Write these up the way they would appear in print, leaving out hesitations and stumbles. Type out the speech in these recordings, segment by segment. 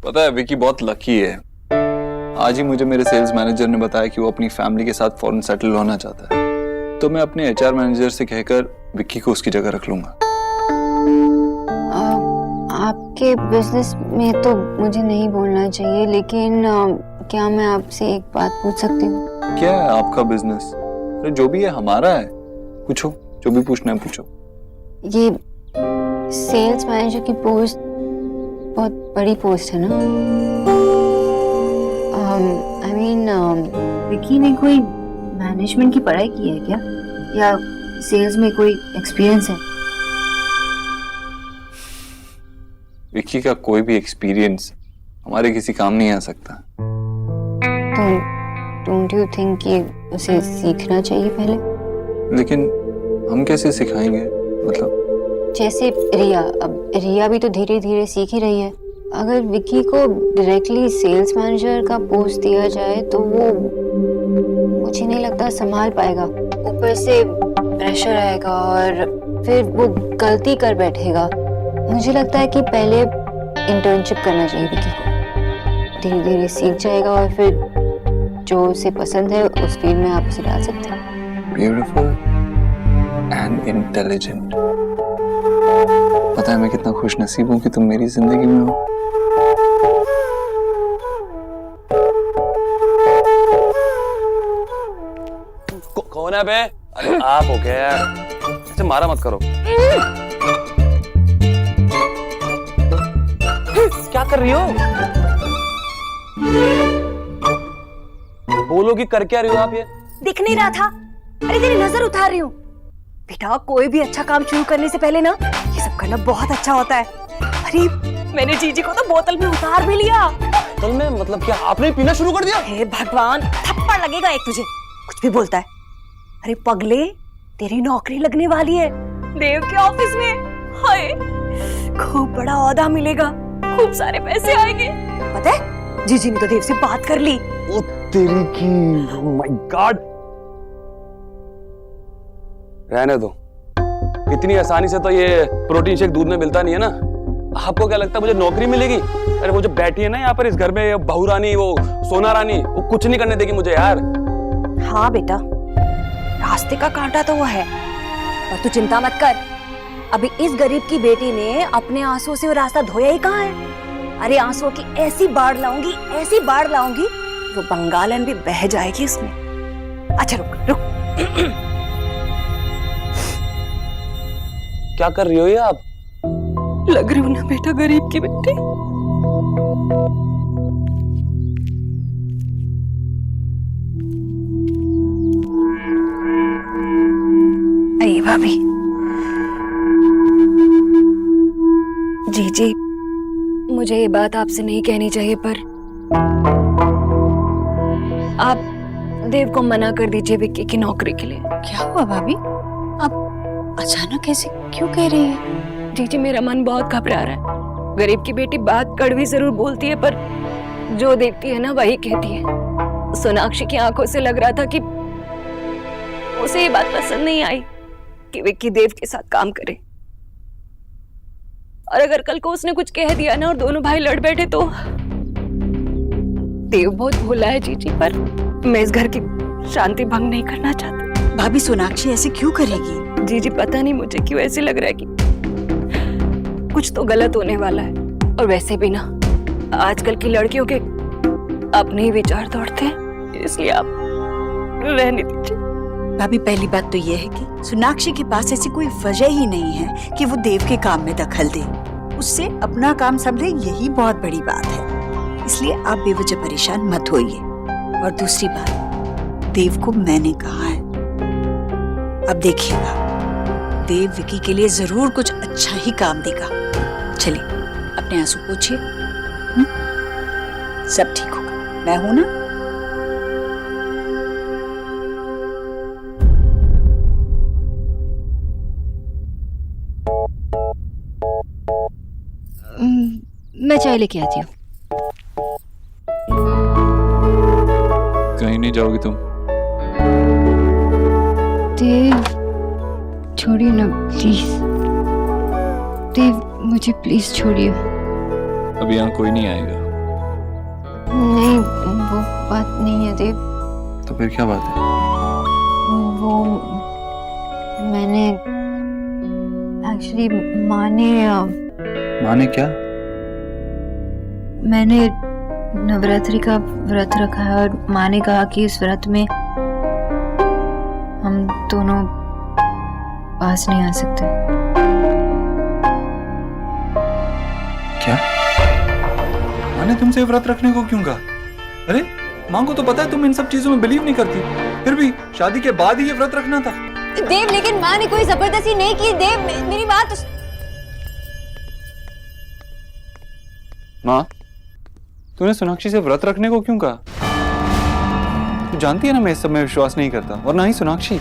पता है विकी बहुत लकी है। आज ही मुझे मेरे सेल्स मैनेजर ने बताया कि वो अपनी फैमिली के साथ फॉरेन सेटल होना चाहता है, तो मैं अपने एचआर मैनेजर से कहकर विक्की को उसकी जगह रख लूंगा। आपके बिजनेस में तो मुझे नहीं बोलना चाहिए, लेकिन क्या मैं आपसे एक बात पूछ सकती हूँ? क्या है आपका बिजनेस? तो जो भी है हमारा है, पूछो जो भी पूछना है पूछो। ये सेल्स मैनेजर की पोस्ट बहुत बड़ी पोस्ट है ना? आई मीन विकी ने कोई मैनेजमेंट की पढ़ाई की है क्या, या सेल्स में कोई एक्सपीरियंस है? विक्की का कोई भी एक्सपीरियंस हमारे किसी काम नहीं आ सकता। तो डोंट यू थिंक कि उसे सीखना चाहिए पहले? लेकिन हम कैसे सिखाएंगे? मतलब जैसे रिया, अब रिया भी तो धीरे धीरे सीख ही रही है। अगर विकी को डायरेक्टली सेल्स मैनेजर का पोस्ट दिया जाए तो वो मुझे नहीं लगता संभाल पाएगा। ऊपर से प्रेशर आएगा और फिर वो गलती कर बैठेगा। मुझे लगता है कि पहले इंटर्नशिप करना चाहिए विकी को। धीरे धीरे सीख जाएगा और फिर जो उसे पसंद है उस फील्ड में आप उसे डाल सकते हैं। Beautiful and intelligent. पता है मैं कितना खुश नसीब हूँ कि तुम मेरी जिंदगी में हो। कौन है बे? अरे आप हो क्या यार? ऐसे मारा मत करो। क्या कर रही हो? बोलो कि कर क्या रही हो आप? ये दिख नहीं रहा था? अरे तेरी नजर उतार रही हूँ। बेटा कोई भी अच्छा काम शुरू करने से पहले ना ये सब करना बहुत अच्छा होता है। अरे मैंने जीजी को तो बोतल में उतार भी लिया। बोतल में? मतलब क्या आपने पीना शुरू कर दिया? हे भगवान, थप्पड़ लगेगा एक तुझे, कुछ भी बोलता है। अरे पगले, तेरी नौकरी लगने वाली है देव के ऑफिस में। हाय, खूब बड़ा ओहदा मिलेगा, खूब सारे पैसे आएंगे। पता है जीजी ने तो देव से बात कर ली। ओ तेरी की, ओह माय गॉड। रहने दो, इतनी आसानी से तो ये प्रोटीन शेक दूध में मिलता नहीं है ना। आपको क्या लगता है मुझे नौकरी मिलेगी? अरे वो जो बैठी है ना यहाँ पर इस घर में, बहू रानी, वो सोना रानी, वो कुछ नहीं करने देगी मुझे यार। हाँ बेटा, रास्ते का कांटा तो वो है, पर तू चिंता मत कर। अभी इस गरीब की बेटी ने अपने आंसुओं से वो रास्ता धोया ही कहाँ है। अरे आंसुओं की ऐसी बाढ़ लाऊंगी, ऐसी बाढ़ लाऊंगी, वो बंगालन भी बह जाएगी उसमें। अच्छा रुक रुक। क्या कर रही हो ये आप? लग रही हूँ ना बेटा गरीब की बेटी। अरे भाभी, जी मुझे ये बात आपसे नहीं कहनी चाहिए, पर आप देव को मना कर दीजिए विक्की की नौकरी के लिए। क्या हुआ भाभी, आप अचानक ऐसे क्यों कह रही है? जी मेरा मन बहुत घबरा रहा है। गरीब की बेटी बात कड़वी जरूर बोलती है, पर जो देखती है ना वही कहती है। सोनाक्षी की आंखों से लग रहा था कि उसे ये बात पसंद नहीं आई कि विक्की देव के साथ काम करे। और अगर कल को उसने कुछ कह दिया ना और दोनों भाई लड़ बैठे तो। देव बहुत भोला है जीजी, पर मैं इस घर की शांति भंग नहीं करना चाहती। भाभी सोनाक्षी ऐसे क्यों करेगी? जीजी पता नहीं मुझे क्यों ऐसे लग रहा है कि कुछ तो गलत होने वाला है। और वैसे भी ना आजकल की लड़कियों के अपने ही विचार दौड़ते हैं, इसलिए आप रहने दीजिए। भाभी पहली बात तो यह है कि सोनाक्षी के पास ऐसी कोई वजह ही नहीं है कि वो देव के काम में दखल दे। उससे अपना काम संभले, यही बहुत बड़ी बात है। इसलिए आप बेवजह परेशान मत होइए। और दूसरी बात, देव को मैंने कहा है, अब देखिएगा देव विकी के लिए जरूर कुछ अच्छा ही काम देगा। चलिए अपने आंसू पोंछिए, सब ठीक होगा, मैं हूं ना। मैं चाय लेके आती हूँ। कहीं नहीं जाओगी तुम? देव छोड़िए ना प्लीज। देव मुझे प्लीज छोड़िए। अभी यहाँ कोई नहीं आएगा। नहीं, वो बात नहीं है देव। तो फिर क्या बात है? वो मैंने एक्चुअली माँ ने क्या? मैंने नवरात्रि का व्रत रखा है और माँ ने कहा कि इस व्रत में हम दोनों पास नहीं आ सकते। क्या? माँ ने तुमसे व्रत रखने को क्यों कहा? अरे माँ को तो पता है तुम इन सब चीजों में बिलीव नहीं करती, फिर भी शादी के बाद ही ये व्रत रखना था। देव, लेकिन माँ ने कोई जबरदस्ती नहीं की। देव, मेरी बात माँ, तूने सोनाक्षी से व्रत रखने को क्यों कहा? तू जानती है ना मैं इस सब में विश्वास नहीं करता, और ना ही सोनाक्षी।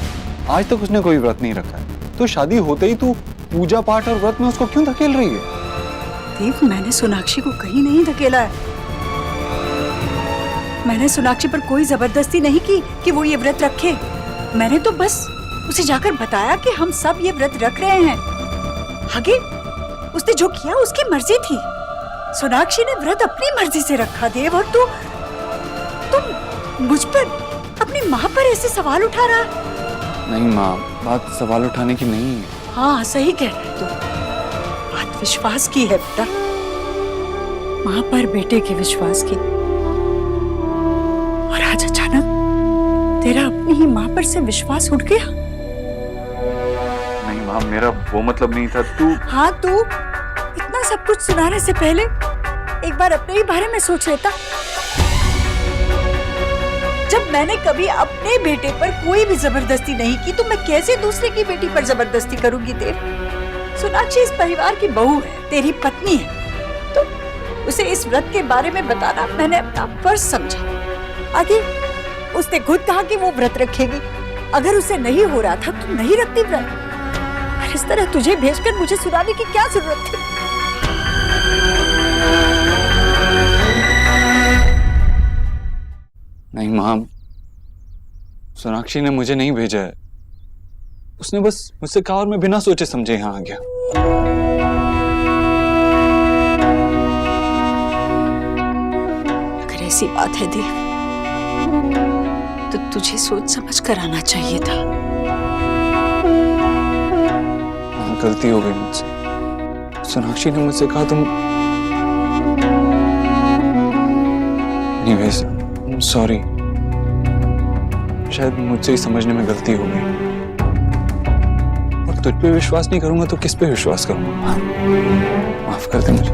आज तक उसने कोई व्रत नहीं रखा है, तो शादी होते ही तू पूजा पाठ और व्रत में उसको क्यों धकेल रही है? देव, मैंने सोनाक्षी को कहीं नहीं धकेला है। मैंने सोनाक्षी पर कोई जबरदस्ती नहीं की कि वो ये व्रत रखे। मैंने तो बस उसे जाकर बताया कि हम सब ये व्रत रख रहे हैं। आगे उसने जो किया उसकी मर्जी थी। सोनाक्षी ने व्रत अपनी मर्जी से रखा देव, और तुम मुझ पर, अपनी माँ पर ऐसे सवाल उठा रहा है। नहीं माँ, बात सवाल उठाने की नहीं है। हाँ, सही कह रहे तू। बात विश्वास की है बेटा, माँ पर बेटे के विश्वास की। और आज अचानक तेरा अपनी ही माँ पर से विश्वास उठ गया। नहीं माँ, मेरा वो मतलब नहीं था। तू हाँ, तू इतना सब कुछ सुनाने से पहले एक बार अपने ही बारे में सोच लेता। जब मैंने कभी अपने बेटे पर कोई भी जबरदस्ती नहीं की, तो मैं कैसे दूसरे की बेटी पर जबरदस्ती करूंगी देव? सोनाक्षी इस परिवार की बहू है, तेरी पत्नी है, तो उसे इस व्रत के बारे में बताना मैंने अपना फर्ज समझा। आगे उसने खुद कहा कि वो व्रत रखेगी। अगर उसे नहीं हो रहा था तो नहीं रखती व्रत। और इस तरह तुझे भेजकर मुझे सुनाने की क्या जरूरत थी? नहीं माँ, सोनाक्षी ने मुझे नहीं भेजा है। उसने बस मुझसे कहा और मैं बिना सोचे समझे यहाँ आ गया। अगर ऐसी बात है देव, तो तुझे सोच समझ कर आना चाहिए था। गलती हो गई मुझसे। सोनाक्षी ने मुझसे कहा तुम नहीं भेज। सॉरी, शायद मुझसे ही समझने में गलती हो गई। और तुझ पे विश्वास नहीं करूंगा तो किस पे विश्वास करूंगा? हाँ? माफ कर दे मुझे।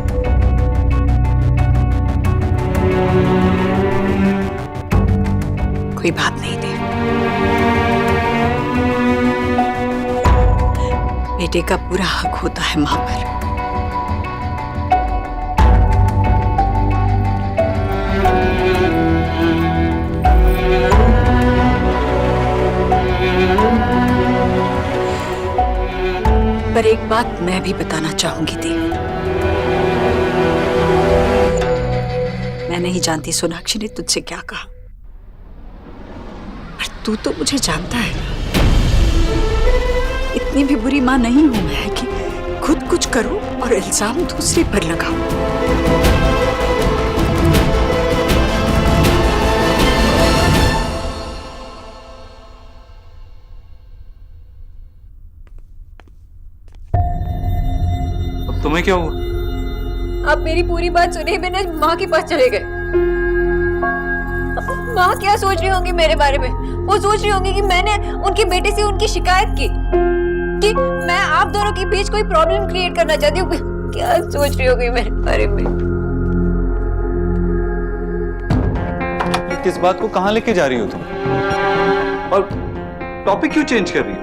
कोई बात नहीं देव, बेटे का पूरा हक होता है मां पर। पर एक बात मैं भी बताना चाहूंगी देव। मैं नहीं जानती सोनाक्षी ने तुझसे क्या कहा, पर तू तो मुझे जानता है। इतनी भी बुरी मां नहीं हूं मैं कि खुद कुछ करूं और इल्जाम दूसरे पर लगाऊं। अब तुम्हें क्या हुआ? आप मेरी पूरी बात सुने बिना माँ के पास चले गए। माँ क्या सोच रही होंगी मेरे बारे में? वो सोच रही होंगी कि मैंने उनके बेटे से उनकी शिकायत की, कि मैं आप दोनों के बीच कोई प्रॉब्लम क्रिएट करना चाहती हूँ। क्या सोच रही होगी मेरे बारे में? ये किस बात को कहाँ लेके जा रही हो तुम? और टॉपिक क्यों चेंज कर रही हो?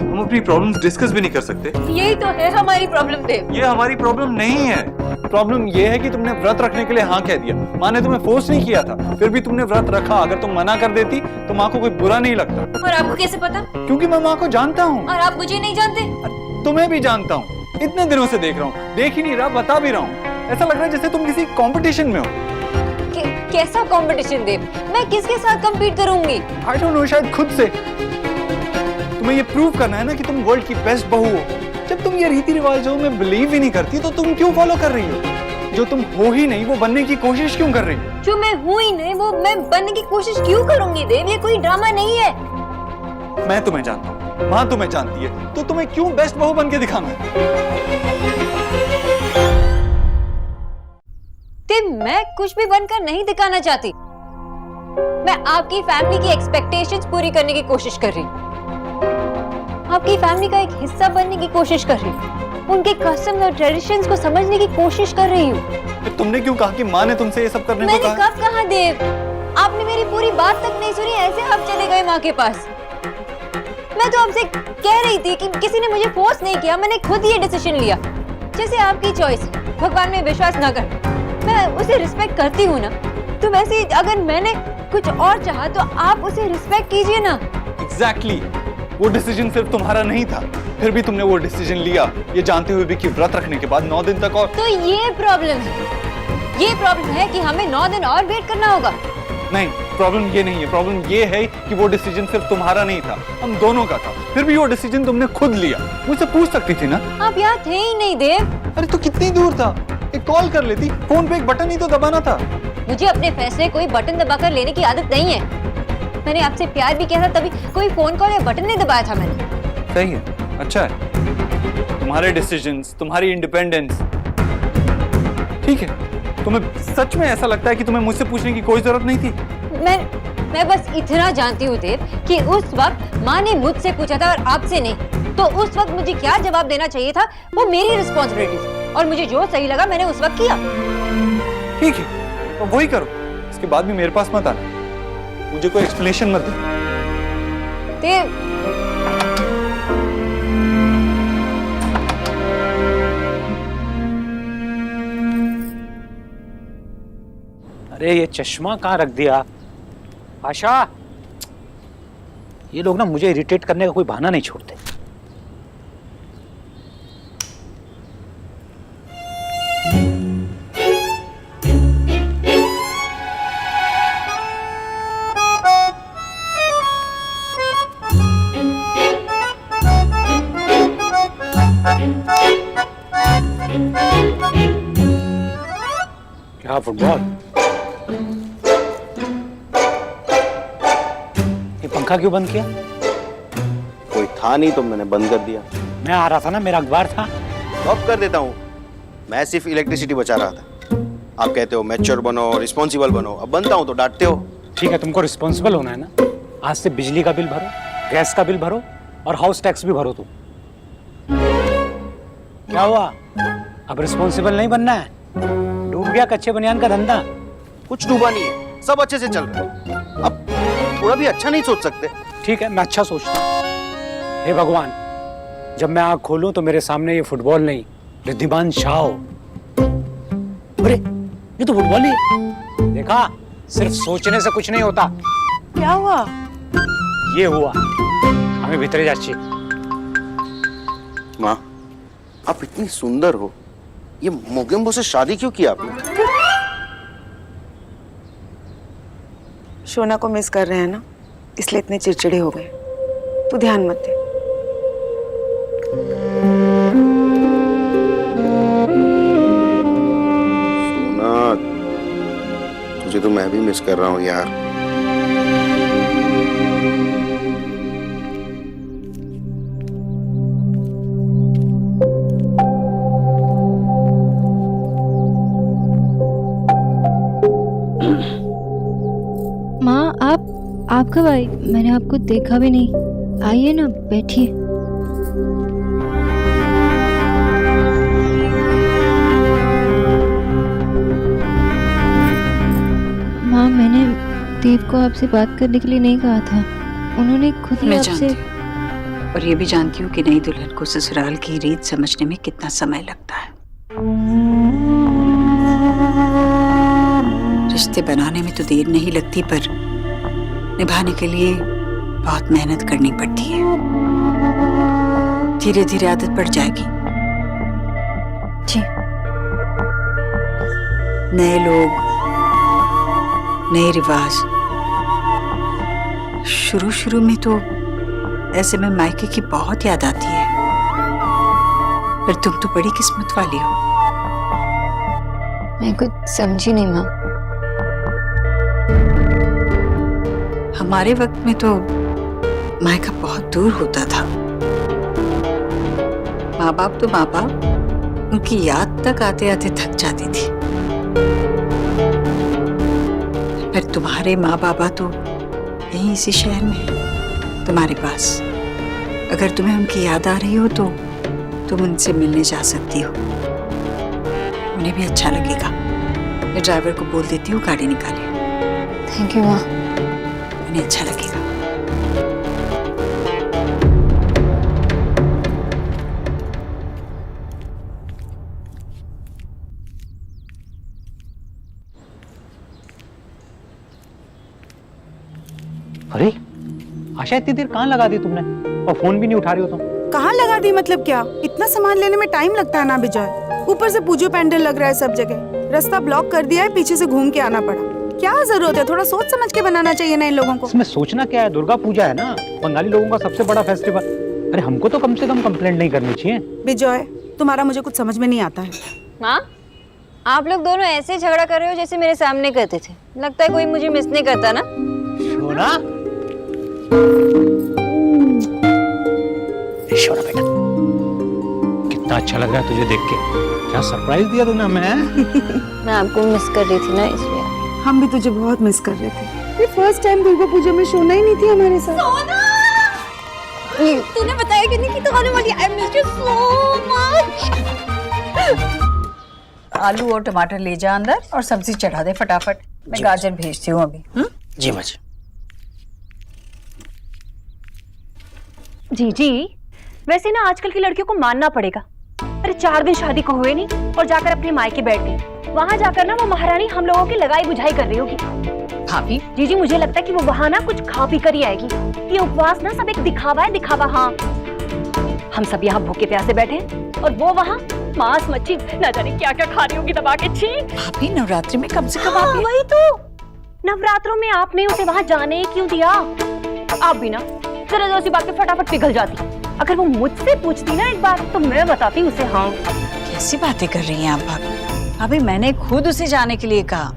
हम अपनी प्रॉब्लम्स डिस्कस भी नहीं कर सकते? यही तो है हमारी प्रॉब्लम देव। ये हमारी प्रॉब्लम नहीं है। प्रॉब्लम ये है कि तुमने व्रत रखने के लिए हाँ कह दिया। माँ ने तुम्हें फोर्स नहीं किया था, फिर भी तुमने व्रत रखा। अगर तुम मना कर देती तो माँ को कोई बुरा नहीं लगता। और आपको कैसे पता? क्योंकि मैं माँ को जानता हूँ। और आप मुझे नहीं जानते? तुम्हें भी जानता हूँ। इतने दिनों से देख रहा हूँ, देख ही नहीं रहा, बता भी रहा हूँ। ऐसा लग रहा है जैसे तुम किसी कंपटीशन में हो। कैसा कंपटीशन देव? मैं किसके साथ compete करूंगी? I don't know, शायद खुद से। तुम्हें ये प्रूव करना है ना कि तुम वर्ल्ड की बेस्ट बहू हो। जब तुम ये रीति रिवाजों में बिलीव ही नहीं करती तो तुम क्यों फॉलो कर रही हो? जो तुम हो ही नहीं वो बनने की कोशिश क्यों कर रही हो? जो मैं हूँ ही नहीं वो मैं बनने की कोशिश क्यों करूंगी देव? ये कोई ड्रामा नहीं है। मैं तुम्हें जानता हूँ, माँ तुम्हें जानती है, तो तुम्हें क्यों बेस्ट बहू बन के दिखाना है? देव, मैं कुछ भी बनकर नहीं दिखाना चाहती। मैं आपकी फैमिली की एक्सपेक्टेशंस पूरी करने की कोशिश कर रही हूँ, आपकी फैमिली का एक हिस्सा बनने की कोशिश कर रही हूँ, उनके कस्टम्स और ट्रेडिशंस को समझने की कोशिश कर रही हूँ। फिर तुमने क्यों कहा कि माँ ने तुमसे ये सब करने को मैंने कहा? कब कहा देव? आपने मेरी पूरी बात तक नहीं सुनी, ऐसे आप चले गए माँ के पास। मैं तो आपसे कह रही थी कि किसी ने मुझे फोर्स नहीं किया, मैंने खुद ये डिसीजन लिया। जैसे आपकी चॉइस है, भगवान में विश्वास ना कर, मैं उसे रिस्पेक्ट करती हूँ ना, तो वैसे ही अगर मैंने कुछ और चाहा तो आप उसे रिस्पेक्ट कीजिए ना। एग्जैक्टली, वो डिसीजन सिर्फ तुम्हारा नहीं था, फिर भी तुमने वो डिसीजन लिया, ये जानते हुए भी कि व्रत रखने के बाद 9 दिन तक और। तो ये प्रॉब्लम है कि हमें 9 दिन और वेट करना होगा। नहीं, प्रॉब्लम ये नहीं है, प्रॉब्लम ये है कि वो डिसीजन सिर्फ तुम्हारा नहीं था, हम दोनों का था, फिर भी वो डिसीजन तुमने खुद लिया। मुझसे पूछ सकती थी ना? आप यहाँ थे ही नहीं देव। अरे तो कितनी दूर था, एक कॉल कर लेती, फोन पे एक बटन ही तो दबाना था। मुझे अपने फैसले कोई बटन दबाकर लेने की आदत नहीं है। मैंने आपसे प्यार भी किया था, तभी कोई फोन कॉल या बटन नहीं दबाया था मैंने। सही है, अच्छा है, तुम्हारे डिसीजंस, तुम्हारी इंडिपेंडेंस, ठीक है। तुम्हें सच में ऐसा लगता है कि तुम्हें मुझसे पूछने की कोई जरूरत नहीं थी? मैं बस इतना जानती हूँ देव कि उस वक्त माँ ने मुझसे पूछा था और आपसे नहीं, तो उस वक्त मुझे क्या जवाब देना चाहिए था वो मेरी रिस्पॉन्सिबिलिटी थी, और मुझे जो सही लगा मैंने उस वक्त किया। ठीक है, तो वही करो, इसके बाद भी मेरे पास मत आना, मुझे कोई एक्सप्लेनेशन मत दे। देव, अरे ये चश्मा कहाँ रख दिया? आशा, ये लोग ना मुझे इरिटेट करने का कोई बहाना नहीं छोड़ते। क्या फुटबॉल? ये पंखा क्यों बंद किया? कोई था नहीं तो मैंने बंद कर दिया। मैं आ रहा था ना, मेरा अखबार था। ऑफ कर देता हूँ, मैं सिर्फ इलेक्ट्रिसिटी बचा रहा था। आप कहते हो मैच्योर बनो, रिस्पॉन्सिबल बनो, अब बनता हूँ तो डांटते हो। ठीक है, तुमको रिस्पॉन्सिबल होना है ना। आज से बिजली का बिल भरो, गैस का बिल भरो और हाउस टैक्स भी भरो। तुम क्या हुआ, अब रिस्पॉन्सिबल नहीं बनना है? डूब गया कच्चे बनियान का धंधा? कुछ डूबा नहीं है, सब अच्छे से चल रहा है। अब थोड़ा भी अच्छा नहीं सोच सकते? ठीक है, मैं अच्छा सोचता हूँ। हे भगवान, जब मैं आँख खोलूं तो मेरे सामने ये फुटबॉल नहीं, रिद्धिमान शाह हो। अरे ये तो फुटबॉल ही है। देखा, सिर्फ सोचने से कुछ नहीं होता। क्या हुआ? ये हुआ, हमें भीतर जाची। माँ, आप इतनी सुंदर हो, ये मोगेम्बो से शादी क्यों की आपने? शोना को मिस कर रहे हैं ना, इसलिए इतने चिड़चिड़े हो गए। तू ध्यान मत दे। सोना, तुझे तो मैं भी मिस कर रहा हूँ यार। माँ, आप कब आई? मैंने आपको देखा भी नहीं। आइए ना, बैठिए। माँ, मैंने देव को आपसे बात करने के लिए नहीं कहा था, उन्होंने खुद ही मैं आपसे। जानती हूँ, और ये भी जानती हूँ कि नई दुल्हन को ससुराल की रीत समझने में कितना समय लगता है। रिश्ते बनाने में तो देर नहीं लगती, पर निभाने के लिए बहुत मेहनत करनी पड़ती है। धीरे धीरे आदत पड़ जाएगी। जी। नए लोग, नए रिवाज। शुरू शुरू में तो ऐसे में मायके की बहुत याद आती है, पर तुम तो बड़ी किस्मत वाली हो। मैं कुछ समझी नहीं माँ। हमारे वक्त में तो मायका बहुत दूर होता था। माँ बाप तो माँ बाप, उनकी याद तक आते आते थक जाती थी। पर तुम्हारे माँ बाबा तो यहीं इसी शहर में है, तुम्हारे पास। अगर तुम्हें उनकी याद आ रही हो तो तुम उनसे मिलने जा सकती हो, उन्हें भी अच्छा लगेगा। मैं ड्राइवर को बोल देती हूँ गाड़ी निकाले, थैंक यू माँ। उन्हें अच्छा लगेगा। अरे आशा, इतनी देर कहाँ लगा दी तुमने और फोन भी नहीं उठा रही हो तुम? कहाँ लगा दी मतलब क्या? इतना सामान लेने में टाइम लगता है ना विजय। ऊपर से पूजो पैंडल लग रहा है सब जगह, रास्ता ब्लॉक कर दिया है, पीछे से घूम के आना पड़ा। क्या जरूरत है? थोड़ा सोच समझ के बनाना चाहिए ना इन लोगों को। इसमें सोचना क्या है, दुर्गा पूजा है ना, बंगाली लोगों का सबसे बड़ा फेस्टिवल। अरे हमको तो कम से कम कंप्लेंट नहीं करनी चाहिए। विजय, तुम्हारा मुझे कुछ समझ में नहीं आता है। माँ, आप लोग दोनों ऐसे झगड़ा कर रहे हो जैसे मेरे सामने करते थे। लगता है कोई मुझे मिस नहीं करता ना। शोना, शोना बेटा, कितना अच्छा लग रहा है तुझे देख के। क्या सरप्राइज दिया तूने हमें। मैं आपको मिस कर रही थी ना, इसलिए। हम भी तुझे बहुत मिस कर रहे थे। ये फर्स्ट टाइम दुर्गा पूजा में शोना ही नहीं थी हमारे साथ। तूने बताया कि नहीं कि तू आने वाली है। I miss you so much। आलू और टमाटर ले जा अंदर और सब्जी चढ़ा दे फटाफट। मैं गाजर भेजती हूँ अभी। जी माँ जी। जी, वैसे ना आजकल की लड़कियों को मानना पड़ेगा। अरे 4 दिन शादी को हुए नहीं और जाकर अपने मायके बैठ गई। वहाँ जाकर ना वो महारानी हम लोगों की लगाई बुझाई कर रही होगी। भाभी, जी मुझे लगता है कि वो वहाँ ना कुछ खा पी कर ही आएगी। ये उपवास ना सब एक दिखावा है, दिखावा। हाँ, हम सब यहाँ भूखे प्यासे बैठे हैं और वो वहाँ मांस मच्छी न जाने क्या क्या खा रही होगी दबा के। छी भाभी, नवरात्रि में कम से कम आप ये- वही तो, नवरात्रों में आपने उसे वहाँ जाने क्यों दिया? आप भी ना जरा सी बात पे फटाफट पिघल जाती। अगर वो मुझसे पूछती ना एक बार तो मैं बताती उसे। हाँ, कैसी बातें कर रही हैं आप भाभी? भाभी, मैंने खुद उसे जाने के लिए कहा।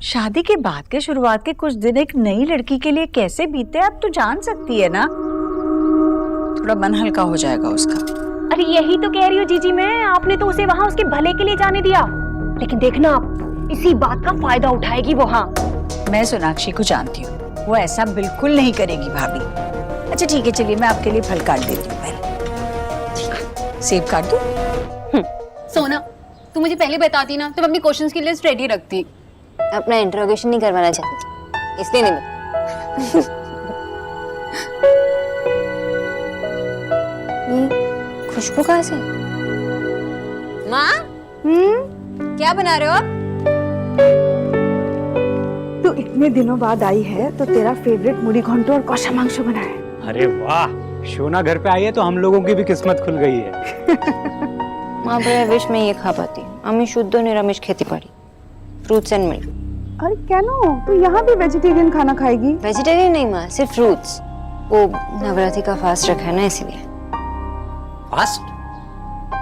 शादी के बाद के शुरुआत के कुछ दिन एक नई लड़की के लिए कैसे बीते आप तो जान सकती है ना। थोड़ा मन हल्का हो जाएगा उसका। अरे यही तो कह रही हूँ जीजी मैं, आपने तो उसे वहाँ उसके भले के लिए जाने दिया। लेकिन देखना आप, इसी बात का फायदा उठाएगी वो। हाँ, मैं सोनाक्षी को जानती हूँ, वो ऐसा बिल्कुल नहीं करेगी भाभी। अच्छा ठीक है, चलिए मैं आपके लिए फल काट देती हूँ पहले। ठीक है, सेब काट दूँ? सोना, तू मुझे पहले बताती ना तो मैं अपनी क्वेश्चंस की लिस्ट रेडी रखती। अपना इंट्रोगेशन नहीं करवाना चाहती, इसलिए नहीं बता। ये खुशबू कहाँ से? माँ, क्या बना रहे हो आप? तू इतने दिनों बाद आई है तो तेरा फेवरेट मुड़ी घंटो और कौशा मांस बनाया है। अरे वाह, शोना घर पे आई है तो हम लोगों की भी किस्मत खुल गई है। माँ, पर विश में ये खा पाती। আমি শুদ্ধ নিরামিষ খেতে পারি, फ्रूट्स एंड मिल्क। अरे कैनो, तू यहाँ भी वेजिटेरियन खाना खाएगी? वेजिटेरियन नहीं माँ, सिर्फ फ्रूट्स। वो नवरात्रि का फास्ट रखा है ना, इसलिए। फास्ट?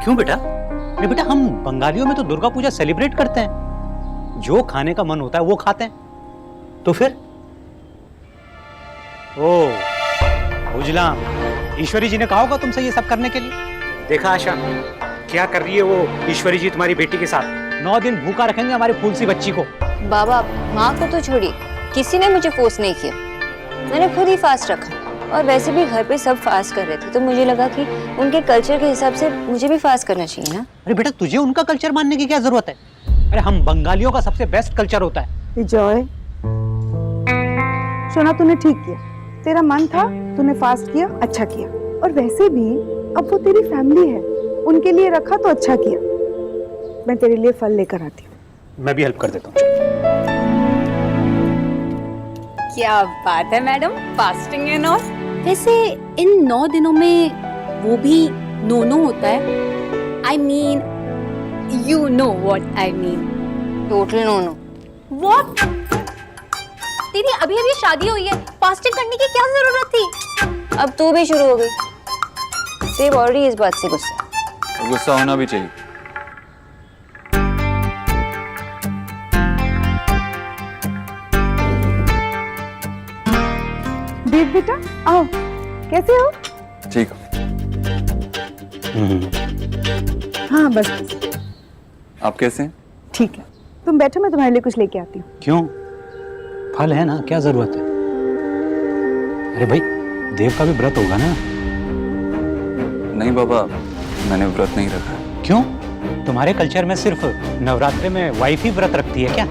क्यों बेटा? नहीं बेटा, हम बंगालियों में तो दुर्गा पूजा सेलिब्रेट करते हैं। जो खाने का मन होता है वो खाते हैं। तो फिर बुझला, ईश्वरी जी ने कहा होगा तुमसे ये सब करने के लिए। देखा आशा, क्या कर रही है वो ईश्वरी जी तुम्हारी बेटी के साथ। 9 दिन भूखा रखेंगे हमारी फूल सी बच्ची को। बाबा, माँ को तो छोड़िए, किसी ने मुझे फोर्स नहीं किया, मैंने खुद ही फास्ट रखा। और वैसे भी घर पे सब फास्ट कर रहे थे तो मुझे लगा कि उनके कल्चर के हिसाब से मुझे भी फास्ट करना चाहिए ना। अरे बेटा, तुझे उनका कल्चर मानने की क्या जरूरत है? अरे हम बंगालियों का सबसे बेस्ट कल्चर होता है। विजय, सोना तूने ठीक किया, तेरा मन था, तूने फास्ट किया, अच्छा किया। और वैसे भी अब वो तेरी फैमिली है, उनके लिए रखा तो अच्छा किया। मैं तेरे लिए फल लेकर आती हूँ। मैं भी हेल्प कर देता हूँ। क्या बात है मैडम, फास्टिंग एंड ऑल। वैसे इन 9 दिनों में वो भी नो होता है। I mean, you know what I mean. Total no. What? दीदी अभी अभी शादी हुई है, फास्टिंग करने की क्या जरूरत थी? अब तू भी शुरू हो गई। देव ऑलरेडी इस बात से गुस्सा। गुस्सा होना भी चाहिए। देव बेटा आओ, कैसे हो? ठीक हाँ बस आप कैसे हैं? ठीक है, तुम बैठो, मैं तुम्हारे लिए कुछ लेके आती हूँ। क्यों? फल है ना, क्या जरूरत है? अरे भाई, देव का भी व्रत होगा ना? नहीं बाबा, मैंने व्रत नहीं रखा है। क्यों? तुम्हारे कल्चर में सिर्फ नवरात्रि में वाइफ ही व्रत रखती है क्या?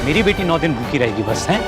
मेरी बेटी 9 दिन भूखी रहेगी बस, है?